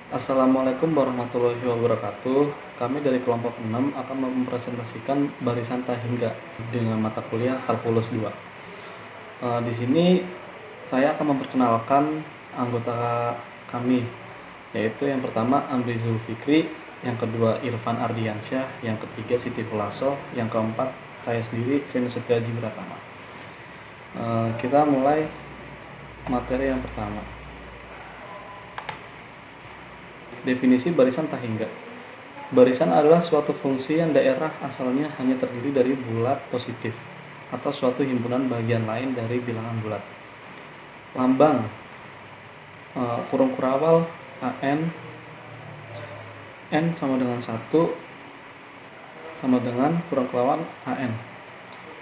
Assalamualaikum warahmatullahi wabarakatuh. Kami dari kelompok 6 akan mempresentasikan barisan tak hingga dengan mata kuliah Kalkulus 2. Di sini saya akan memperkenalkan anggota kami, yaitu yang pertama Amri Zulfikri, yang kedua Irfan Ardiansyah, yang ketiga Siti Pulaso, yang keempat saya sendiri Venus Setiaji Pratama. Kita mulai materi yang pertama. Definisi barisan tak hingga. Barisan adalah suatu fungsi yang daerah asalnya hanya terdiri dari bulat positif atau suatu himpunan bagian lain dari bilangan bulat. Lambang kurung kurawal AN, N sama dengan 1 sama dengan kurung kurawal AN.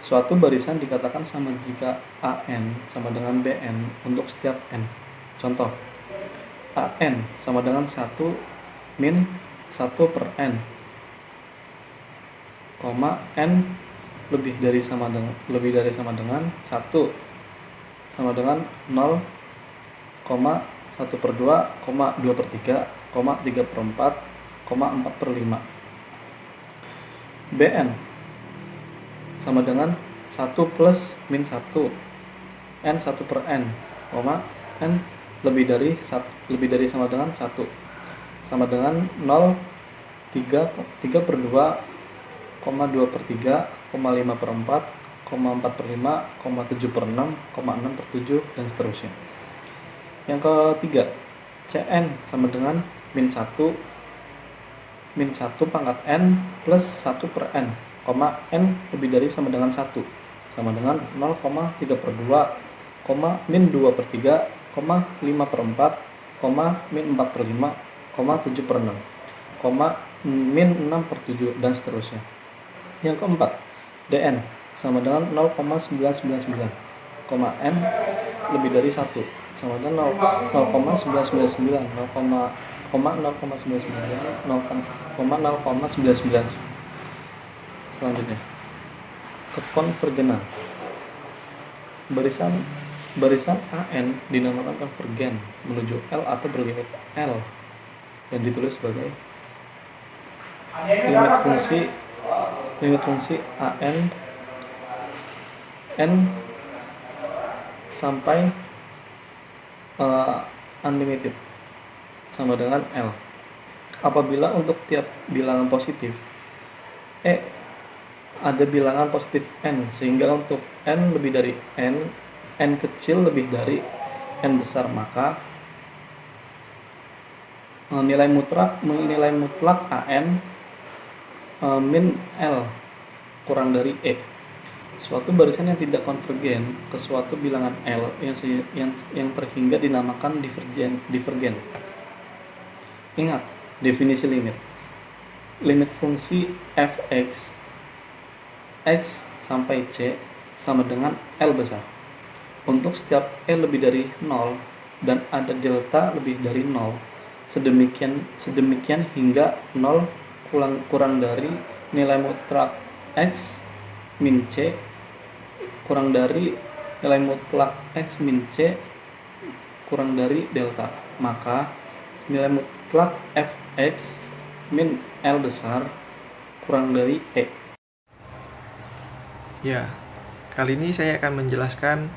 Suatu barisan dikatakan sama jika AN sama dengan BN untuk setiap N. Contoh, AN sama dengan 1 min 1 per N, N lebih dari sama dengan 1 sama dengan 0, 1 per 2, 2 per 3, 3 per 4, 4 per 5. BN sama dengan 1 plus min 1, N 1 per N, N lebih dari sama dengan 1 sama dengan 0, 3 per 2, 2 per 3, 5 per 4, 4 per 5, 7 per 6, 6 per 7, dan seterusnya. Yang ketiga, CN sama dengan min 1 pangkat N plus 1 per N, N lebih dari sama dengan 1 sama dengan 0, 3 per 2, min 2 per 3, 5 per 4, min 4 per 5, 7 per 6, min 6 per 7, dan seterusnya. Yang keempat, DN sama dengan 0,999, N lebih dari 1 sama dengan 0,999, 0,999. Selanjutnya, kekonvergenan. Barisan AN dinamakan konvergen menuju L atau berlimit L yang ditulis sebagai limit fungsi AN N sampai unlimited sama dengan L. Apabila untuk tiap bilangan positif ada bilangan positif N, sehingga untuk N lebih dari N kecil lebih dari N besar, maka nilai mutlak AN min L kurang dari E. Suatu barisan yang tidak konvergen ke suatu bilangan L yang terhingga dinamakan divergen. Ingat definisi limit. Limit fungsi fx x sampai c sama dengan L besar untuk setiap E lebih dari 0 dan ada delta lebih dari 0, sedemikian hingga 0 kurang dari nilai mutlak X min C kurang dari nilai mutlak X min C kurang dari delta, maka nilai mutlak fx min L besar kurang dari E. Ya, kali ini saya akan menjelaskan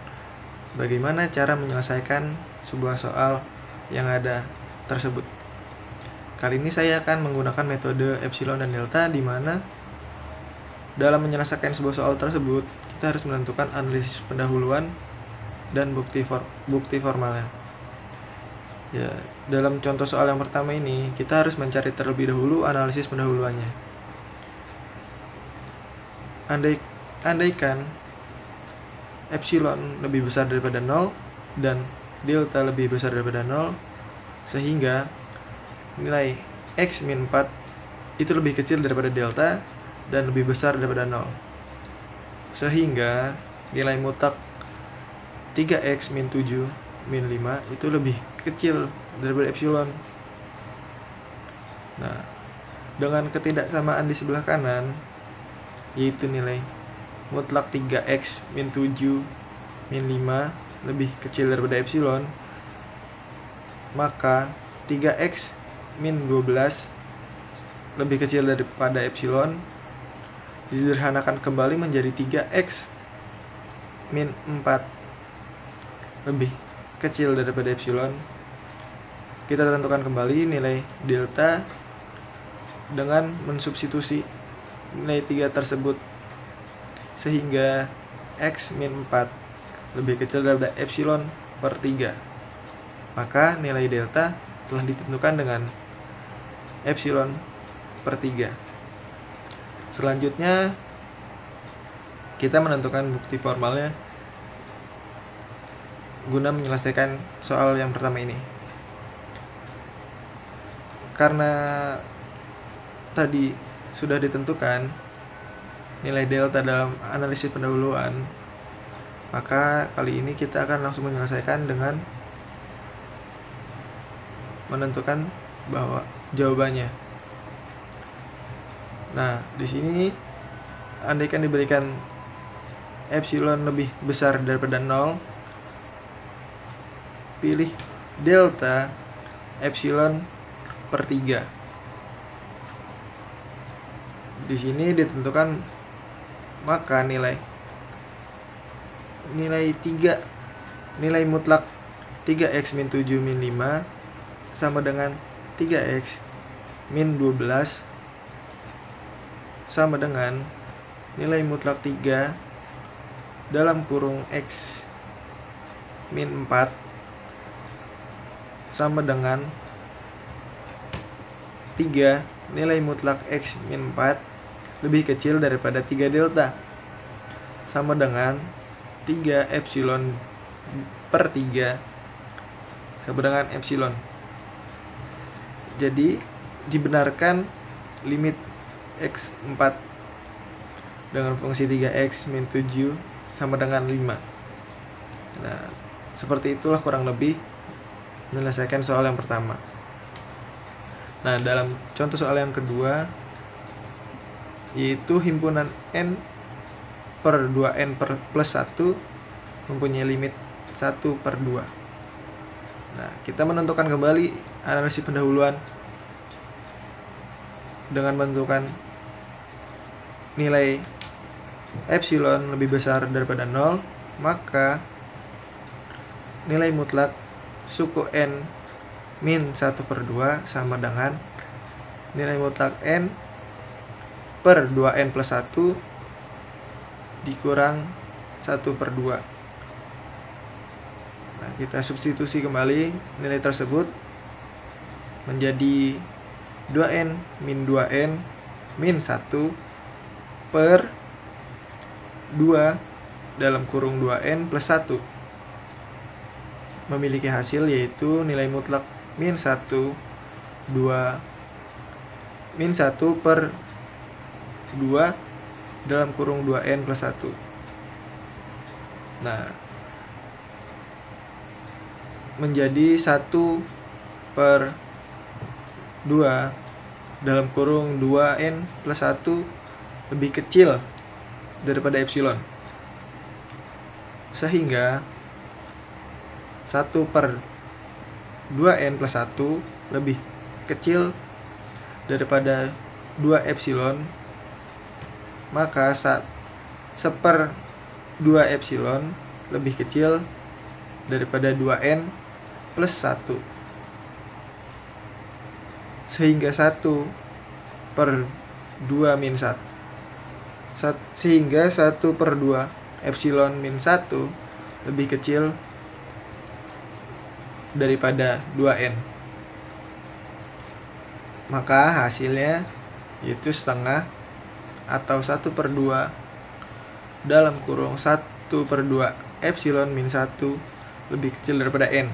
bagaimana cara menyelesaikan sebuah soal yang ada tersebut. Kali ini saya akan menggunakan metode epsilon dan delta, di mana dalam menyelesaikan sebuah soal tersebut kita harus menentukan analisis pendahuluan dan bukti formalnya. Ya, dalam contoh soal yang pertama ini kita harus mencari terlebih dahulu analisis pendahuluannya. Andaikan epsilon lebih besar daripada 0 dan delta lebih besar daripada 0, sehingga nilai X min 4 itu lebih kecil daripada delta dan lebih besar daripada 0, sehingga nilai mutlak 3X min 7 min 5 itu lebih kecil daripada epsilon. Nah, dengan ketidaksamaan di sebelah kanan, yaitu nilai mutlak 3X min 7 min 5 lebih kecil daripada epsilon, maka 3X min 12 lebih kecil daripada epsilon, disederhanakan kembali menjadi 3x min 4 lebih kecil daripada epsilon. Kita tentukan kembali nilai delta dengan mensubstitusi nilai 3 tersebut, sehingga x min 4 lebih kecil daripada epsilon per 3. Maka nilai delta telah ditentukan dengan epsilon per 3. Selanjutnya kita menentukan bukti formalnya guna menyelesaikan soal yang pertama ini. Karena tadi sudah ditentukan nilai delta dalam analisis pendahuluan, maka kali ini kita akan langsung menyelesaikan dengan menentukan bahwa jawabannya. Nah, di sini andaikan diberikan epsilon lebih besar daripada 0, pilih delta epsilon per 3. Di sini ditentukan maka nilai 3, nilai mutlak 3x min 7 min 5 sama dengan 3x min 12 sama dengan nilai mutlak 3 dalam kurung x min 4 sama dengan 3 nilai mutlak x min 4 lebih kecil daripada 3 delta sama dengan 3 epsilon per 3 sama dengan epsilon. Jadi dibenarkan limit x 4 dengan fungsi 3x min 7 sama dengan 5. Nah, seperti itulah kurang lebih menyelesaikan soal yang pertama. Nah, dalam contoh soal yang kedua, yaitu himpunan n per 2n plus 1 mempunyai limit 1 per 2. Nah, kita menentukan kembali analisis pendahuluan dengan menentukan nilai epsilon lebih besar daripada 0, maka nilai mutlak suku n min 1 per 2 sama dengan nilai mutlak n per 2n plus 1 dikurang 1 per 2. Nah, kita substitusi kembali nilai tersebut menjadi 2n min 2n min 1 per 2 dalam kurung 2n plus 1 memiliki hasil yaitu nilai mutlak min 1 2 min 1 per 2 dalam kurung 2n plus 1. Nah, menjadi 1 per 2 dalam kurung 2n plus 1 lebih kecil daripada epsilon, sehingga 1 per 2n plus 1 lebih kecil daripada 2 epsilon, maka 1 per 2 epsilon lebih kecil daripada 2n plus 1, sehingga 1 per 2 min 1 sehingga 1 per 2 epsilon min 1 lebih kecil daripada 2n. Maka hasilnya yaitu setengah atau 1 per 2 dalam kurung 1 per 2 epsilon min 1 lebih kecil daripada n.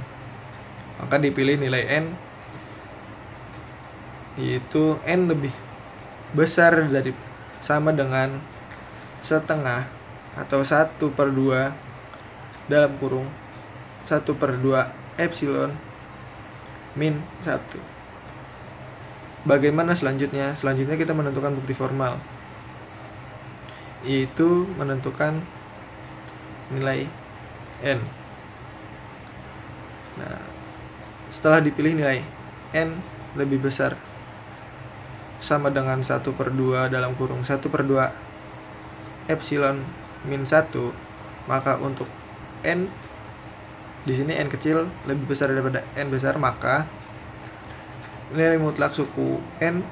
Maka dipilih nilai n yaitu n lebih besar dari sama dengan setengah atau 1 per 2 dalam kurung 1 per 2 epsilon min 1. Bagaimana selanjutnya? Selanjutnya kita menentukan bukti formal, yaitu menentukan nilai n. Nah, setelah dipilih nilai n, lebih besar sama dengan 1/2 dalam kurung 1/2 epsilon min 1, maka untuk n di sini n kecil lebih besar daripada n besar, maka nilai mutlak suku n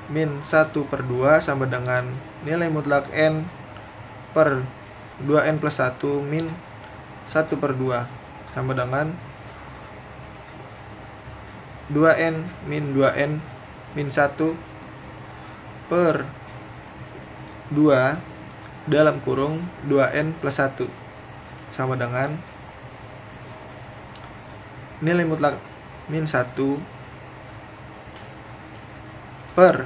min 1/2 sama dengan nilai mutlak n per 2n plus 1 min 1/2 sama dengan 2n min 2n min 1 per 2 dalam kurung 2n plus 1 sama dengan nilai mutlak min 1 per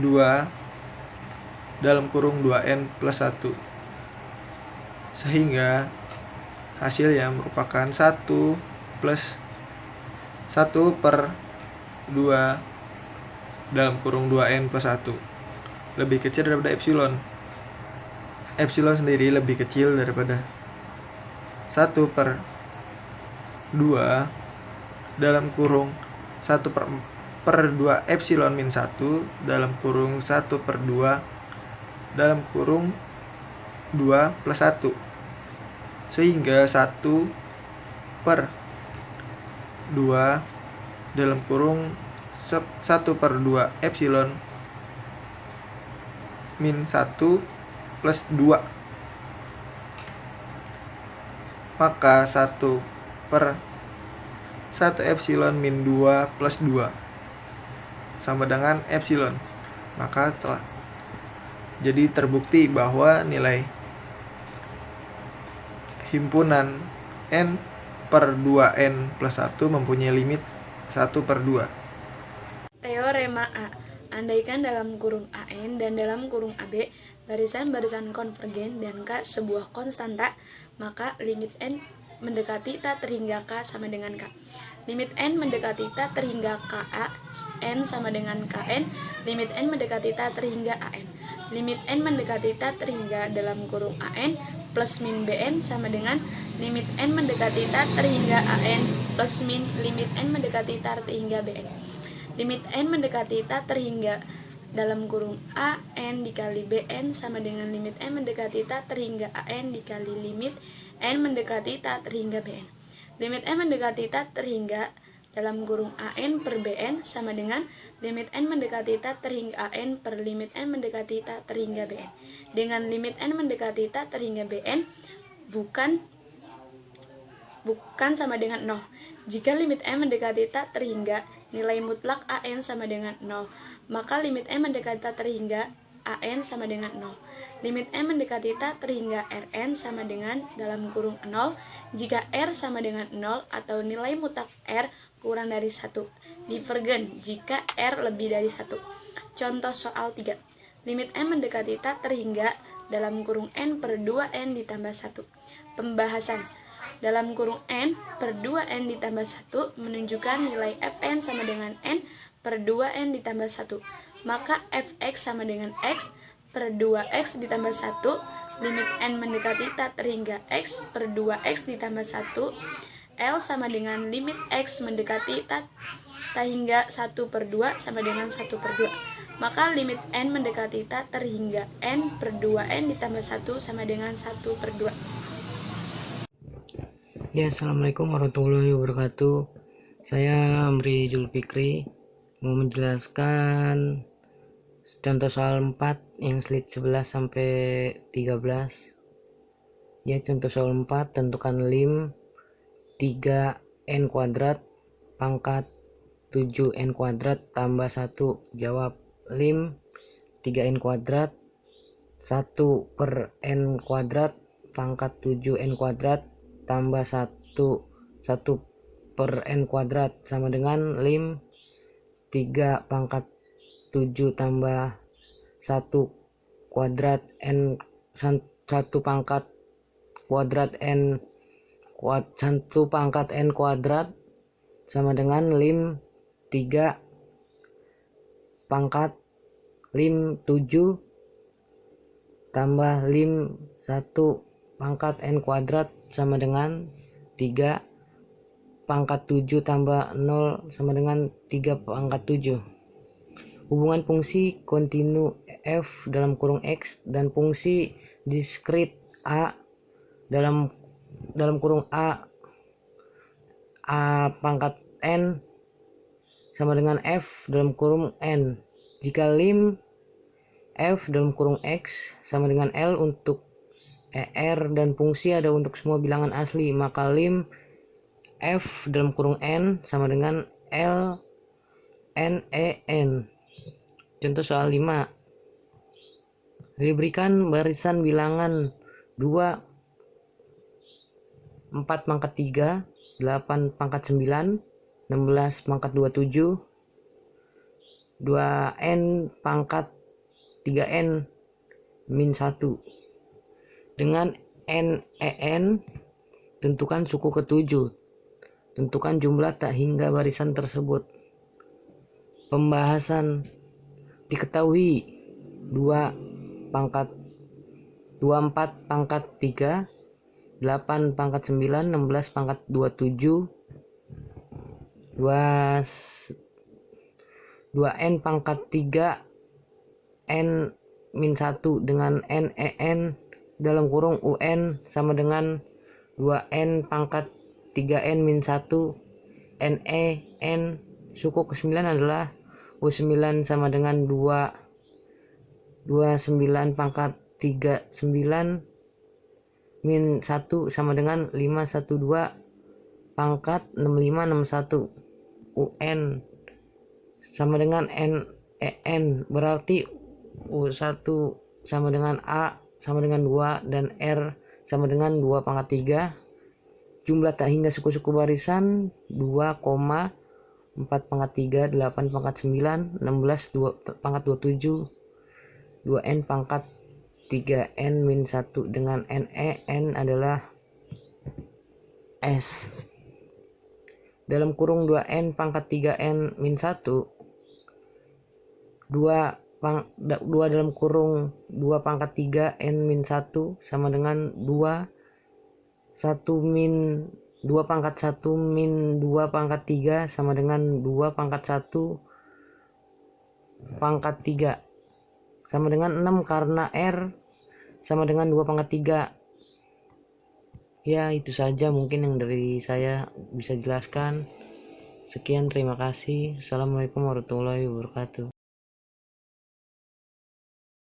2 dalam kurung 2n plus 1, sehingga hasilnya merupakan 1 plus 1 per 2 dalam kurung 2n plus 1 lebih kecil daripada epsilon. Epsilon sendiri lebih kecil daripada 1/2 dalam kurung 1/2 epsilon min 1 dalam kurung 1/2 dalam kurung 2 plus 1, sehingga 1/2 dalam kurung 1/2 epsilon min 1 plus 2, maka 1/1 epsilon min 2 plus 2 sama dengan epsilon. Maka telah jadi terbukti bahwa nilai himpunan n per 2n plus 1 mempunyai limit 1/2. Teorema A. Andaikan dalam kurung AN dan dalam kurung AB barisan-barisan konvergen dan K sebuah konstanta, maka limit n mendekati tak terhingga K sama dengan K. Limit n mendekati tak terhingga KA, n sama dengan KN. Limit n mendekati tak terhingga AN. Limit n mendekati tak terhingga dalam kurung AN plus min BN sama dengan limit n mendekati tak terhingga AN plus min limit n mendekati tak terhingga BN. Limit n mendekati tak terhingga dalam kurung AN dikali BN sama dengan limit n mendekati tak terhingga AN dikali limit n mendekati tak terhingga BN. Limit n mendekati tak terhingga dalam kurung AN per BN sama dengan limit n mendekati tak terhingga AN per limit n mendekati tak terhingga BN. Dengan limit n mendekati tak terhingga BN bukan sama dengan 0. Jika limit n mendekati tak terhingga nilai mutlak AN sama dengan 0, maka limit n mendekati tak terhingga AN sama dengan 0. Limit n mendekati tak terhingga Rn sama dengan dalam kurung 0 jika R sama dengan 0 atau nilai mutlak R kurang dari 1. Divergen jika R lebih dari 1. Contoh soal 3. Limit n mendekati tak terhingga dalam kurung n per 2n ditambah 1. Pembahasan. Dalam kurung n per 2n ditambah 1 menunjukkan nilai fn sama dengan n per 2n ditambah 1. Maka fx sama dengan x per 2x ditambah 1. Limit n mendekati tak terhingga x per 2x ditambah 1. L sama dengan limit x mendekati tak hingga 1/2 sama dengan 1/2. Maka limit n mendekati tak terhingga n per 2n ditambah 1 sama dengan 1/2. Ya, Assalamualaikum warahmatullahi wabarakatuh. Saya Amri Julfikri mau menjelaskan contoh soal 4 yang slide 11 sampai 13. Ya, contoh soal 4, tentukan lim 3n kuadrat pangkat 7n kuadrat tambah 1. Jawab. Lim 3n kuadrat 1/n kuadrat pangkat 7n kuadrat tambah 1/n kuadrat sama dengan lim 3 pangkat 7 tambah 1 kuadrat n 1 pangkat kuadrat n 1 pangkat n kuadrat sama dengan lim 3 pangkat lim 7 tambah lim 1 pangkat n kuadrat sama dengan 3 pangkat 7 tambah 0 sama dengan 3 pangkat 7. Hubungan fungsi kontinu f dalam kurung x dan fungsi diskrit a dalam kurung a pangkat n sama dengan f dalam kurung n. Jika lim f dalam kurung x sama dengan L untuk r dan fungsi ada untuk semua bilangan asli, maka lim f dalam kurung n sama dengan L n e n. Contoh soal 5. Diberikan barisan bilangan 2, 4 pangkat 3, 8 pangkat 9, 16 pangkat 27, 2n pangkat 3n min 1. Dengan n e n, tentukan suku ke-7. Tentukan jumlah tak hingga barisan tersebut. Pembahasan. Diketahui 24 pangkat 3, 8 pangkat 9, 16 pangkat 27, 2n pangkat 3 n min 1 dengan n e n dalam kurung un sama dengan 2n pangkat 3n min 1 n e n. Suku ke-9 adalah U9 sama dengan 29 pangkat 39 min 1 sama dengan 512 pangkat 6561. UN sama dengan NEN, berarti U1 sama dengan A sama dengan 2 dan R sama dengan 2 pangkat 3. Jumlah tak hingga suku-suku barisan 2, 4 pangkat 3, 8 pangkat 9, 16 2 pangkat 27, 2n pangkat 3n min 1 dengan NEN adalah S. Dalam kurung 2n pangkat 3n min 1, 2 dalam kurung 2 pangkat 3n min 1 sama dengan 2 min 2 pangkat 1 min 2 pangkat 3 sama dengan 2 pangkat 1 pangkat 3 sama dengan 6 karena R sama dengan 2 pangkat 3. Ya, itu saja mungkin yang dari saya bisa jelaskan. Sekian, terima kasih. Assalamualaikum warahmatullahi wabarakatuh.